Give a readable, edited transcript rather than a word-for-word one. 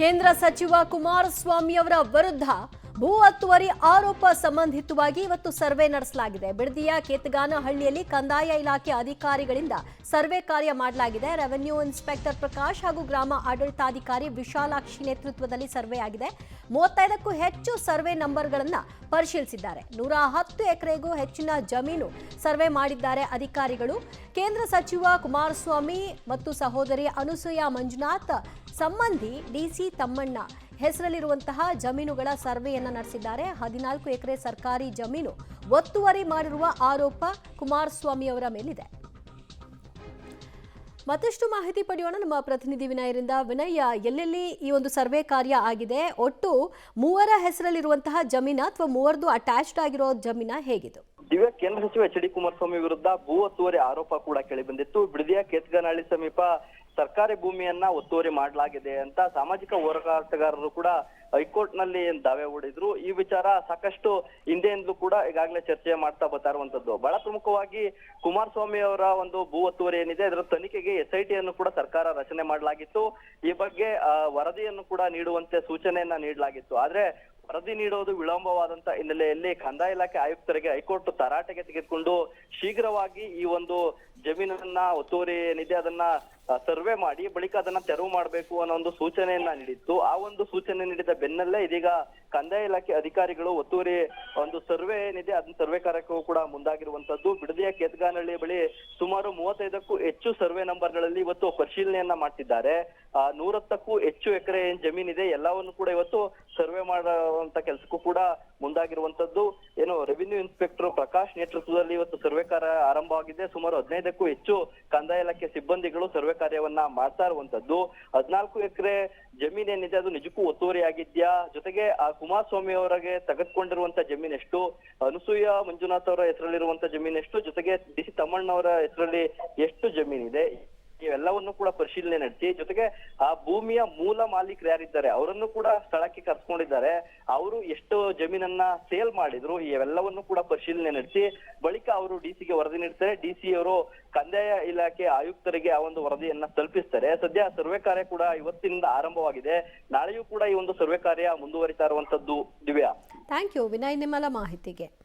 ಕೇಂದ್ರ ಸಚಿವ ಕುಮಾರಸ್ವಾಮಿ ಅವರ ವಿರುದ್ಧ ಭೂ ಒತ್ತುವರಿ ಆರೋಪ ಸಂಬಂಧಿತವಾಗಿ ಇವತ್ತು ಸರ್ವೆ ನಡೆಸಲಾಗಿದೆ. ಬಿಡದಿಯ ಕೇತಗಾನಹಳ್ಳಿಯಲ್ಲಿ ಕಂದಾಯ ಇಲಾಖೆ ಅಧಿಕಾರಿಗಳಿಂದ ಸರ್ವೆ ಕಾರ್ಯ ಮಾಡಲಾಗಿದೆ. ರೆವೆನ್ಯೂ ಇನ್ಸ್ಪೆಕ್ಟರ್ ಪ್ರಕಾಶ್ ಹಾಗೂ ಗ್ರಾಮ ಆಡಳಿತಾಧಿಕಾರಿ ವಿಶಾಲಾಕ್ಷಿ ನೇತೃತ್ವದಲ್ಲಿ ಸರ್ವೆ ಆಗಿದೆ. 35ಕ್ಕೂ ಹೆಚ್ಚು ಸರ್ವೆ ನಂಬರ್ಗಳನ್ನು ಪರಿಶೀಲಿಸಿದ್ದಾರೆ. 110 ಎಕರೆಗೂ ಹೆಚ್ಚಿನ ಜಮೀನು ಸರ್ವೆ ಮಾಡಿದ್ದಾರೆ ಅಧಿಕಾರಿಗಳು. ಕೇಂದ್ರ ಸಚಿವ ಕುಮಾರಸ್ವಾಮಿ ಮತ್ತು ಸಹೋದರಿ ಅನುಸೂಯ ಮಂಜುನಾಥ್ ಸಂಬಂಧಿ ಡಿಸಿ ತಮ್ಮಣ್ಣ ಹೆಸರಲ್ಲಿರುವಂತಹ ಜಮೀನುಗಳ ಸರ್ವೆಯನ್ನ ನಡೆಸಿದ್ದಾರೆ. 14 ಎಕರೆ ಸರ್ಕಾರಿ ಜಮೀನು ಒತ್ತುವರಿ ಮಾಡಿರುವ ಆರೋಪ ಕುಮಾರಸ್ವಾಮಿ ಅವರ ಮೇಲಿದೆ. ಮತ್ತಷ್ಟು ಮಾಹಿತಿ ಪಡೆಯೋಣ ನಮ್ಮ ಪ್ರತಿನಿಧಿ ವಿನಯರಿಂದ. ವಿನಯ್, ಎಲ್ಲೆಲ್ಲಿ ಈ ಒಂದು ಸರ್ವೆ ಕಾರ್ಯ ಆಗಿದೆ? ಒಟ್ಟು 3 ಹೆಸರಲ್ಲಿರುವಂತಹ ಜಮೀನ ಅಥವಾ 3 ಅಟ್ಯಾಚ್ಡ್ ಆಗಿರೋ ಜಮೀನ ಹೇಗಿತ್ತು? ದಿವ್ಯ, ಕೇಂದ್ರ ಸಚಿವ ಎಚ್ ಡಿ ಕುಮಾರಸ್ವಾಮಿ ವಿರುದ್ಧ ಭೂ ಒತ್ತುವರಿ ಆರೋಪ ಕೂಡ ಕೇಳಿ ಬಂದಿತ್ತು. ಬಿಡದಿಯ ಕೇತಗಾನಹಳ್ಳಿ ಸಮೀಪ ಸರ್ಕಾರಿ ಭೂಮಿಯನ್ನ ಒತ್ತುವರಿ ಮಾಡಲಾಗಿದೆ ಅಂತ ಸಾಮಾಜಿಕ ಹೋರಾಟಗಾರರು ಕೂಡ ಹೈಕೋರ್ಟ್ ನಲ್ಲಿ ದಾವೆ ಹೂಡಿದ್ರು. ಈ ವಿಚಾರ ಸಾಕಷ್ಟು ಹಿಂದೆಯಿಂದಲೂ ಕೂಡ ಈಗಾಗಲೇ ಚರ್ಚೆ ಮಾಡ್ತಾ ಬರ್ತಾ ಇರುವಂತದ್ದು. ಬಹಳ ಪ್ರಮುಖವಾಗಿ ಕುಮಾರಸ್ವಾಮಿ ಅವರ ಒಂದು ಭೂ ಒತ್ತುವರಿ ಏನಿದೆ ಅದರ ತನಿಖೆಗೆ SIT ಅನ್ನು ಕೂಡ ಸರ್ಕಾರ ರಚನೆ ಮಾಡಲಾಗಿತ್ತು. ಈ ಬಗ್ಗೆ ವರದಿಯನ್ನು ಕೂಡ ನೀಡುವಂತೆ ಸೂಚನೆಯನ್ನ ನೀಡಲಾಗಿತ್ತು. ಆದ್ರೆ ವರದಿ ನೀಡೋದು ವಿಳಂಬವಾದಂತ ಹಿನ್ನೆಲೆಯಲ್ಲಿ ಕಂದಾಯ ಇಲಾಖೆ ಆಯುಕ್ತರಿಗೆ ಹೈಕೋರ್ಟ್ ತರಾಟೆಗೆ ತೆಗೆದುಕೊಂಡು ಶೀಘ್ರವಾಗಿ ಈ ಒಂದು ಜಮೀನನ್ನ ಒತ್ತುವರಿ ಏನಿದೆ ಅದನ್ನ ಸರ್ವೆ ಮಾಡಿ ಬಳಿಕ ಅದನ್ನ ತೆರವು ಮಾಡಬೇಕು ಅನ್ನೋ ಒಂದು ಸೂಚನೆಯನ್ನ ನೀಡಿತ್ತು. ಆ ಒಂದು ಸೂಚನೆ ನೀಡಿದ ಬೆನ್ನಲ್ಲೇ ಇದೀಗ ಕಂದಾಯ ಇಲಾಖೆ ಅಧಿಕಾರಿಗಳು ಒತ್ತುವರಿ ಒಂದು ಸರ್ವೆ ಏನಿದೆ ಅದನ್ನ ಸರ್ವೆ ಕಾರ್ಯಕ್ಕೂ ಕೂಡ ಮುಂದಾಗಿರುವಂತದ್ದು. ಬಿಡದಿಯ ಕೇತಗಾನಹಳ್ಳಿ ಬಳಿ ಸುಮಾರು 35ಕ್ಕೂ ಹೆಚ್ಚು ಸರ್ವೆ ನಂಬರ್ಗಳಲ್ಲಿ ಇವತ್ತು ಪರಿಶೀಲನೆಯನ್ನ ಮಾಡ್ತಿದ್ದಾರೆ. 110ಕ್ಕೂ ಹೆಚ್ಚು ಎಕರೆ ಏನ್ ಜಮೀನಿದೆ ಎಲ್ಲವನ್ನು ಕೂಡ ಇವತ್ತು ಸರ್ವೆ ಮಾಡುವಂತ ಕೆಲಸಕ್ಕೂ ಕೂಡ ಮುಂದಾಗಿರುವಂತದ್ದು. ಏನು ರೆವಿನ್ಯೂ ಇನ್ಸ್ಪೆಕ್ಟರ್ ಪ್ರಕಾಶ್ ನೇತೃತ್ವದಲ್ಲಿ ಇವತ್ತು ಸರ್ವೆ ಕಾರ್ಯ ಆರಂಭವಾಗಿದೆ. ಸುಮಾರು 15ಕ್ಕೂ ಹೆಚ್ಚು ಕಂದಾಯ ಇಲಾಖೆ ಸಿಬ್ಬಂದಿಗಳು ಸರ್ವೆ ಕಾರ್ಯವನ್ನ ಮಾಡ್ತಾ ಇರುವಂತದ್ದು. 14 ಎಕರೆ ಜಮೀನ್ ಏನಿದೆ ಅದು ನಿಜಕ್ಕೂ ಒತ್ತುವರಿ ಆಗಿದ್ಯಾ, ಜೊತೆಗೆ ಆ ಕುಮಾರಸ್ವಾಮಿ ಅವರಿಗೆ ತೆಗೆದುಕೊಂಡಿರುವಂತ ಜಮೀನ್ ಎಷ್ಟು, ಅನುಸೂಯ ಮಂಜುನಾಥ್ ಅವರ ಹೆಸರಲ್ಲಿರುವಂತ ಜಮೀನ್ ಎಷ್ಟು, ಜೊತೆಗೆ ಡಿಸಿ ತಮ್ಮಣ್ಣ ಅವರ ಹೆಸರಲ್ಲಿ ಎಷ್ಟು ಜಮೀನಿದೆ ಇವೆಲ್ಲವನ್ನು ಕೂಡ ಪರಿಶೀಲನೆ ನಡೆಸಿ ಜೊತೆಗೆ ಆ ಭೂಮಿಯ ಮೂಲ ಮಾಲೀಕರು ಯಾರಿದ್ದಾರೆ ಅವರನ್ನು ಕೂಡ ಸ್ಥಳಕ್ಕೆ ಕರ್ಸ್ಕೊಂಡಿದ್ದಾರೆ. ಅವರು ಎಷ್ಟು ಜಮೀನನ್ನ ಸೇಲ್ ಮಾಡಿದ್ರು ಇವೆಲ್ಲವನ್ನು ಕೂಡ ಪರಿಶೀಲನೆ ನಡೆಸಿ ಬಳಿಕ ಅವರು ಡಿಸಿಗೆ ವರದಿ ನೀಡ್ತಾರೆ. ಡಿಸಿ ಅವರು ಕಂದಾಯ ಇಲಾಖೆ ಆಯುಕ್ತರಿಗೆ ಆ ಒಂದು ವರದಿಯನ್ನ ತಲುಪಿಸ್ತಾರೆ. ಸದ್ಯ ಸರ್ವೆ ಕಾರ್ಯ ಕೂಡ ಇವತ್ತಿನಿಂದ ಆರಂಭವಾಗಿದೆ. ನಾಳೆಯೂ ಕೂಡ ಈ ಒಂದು ಸರ್ವೆ ಕಾರ್ಯ ಮುಂದುವರಿತಾ ಇರುವಂತದ್ದು. ದಿವ್ಯಾ, ಥ್ಯಾಂಕ್ ಯು ವಿನಯ್, ನಿಮ್ಮಲ್ಲ ಮಾಹಿತಿಗೆ.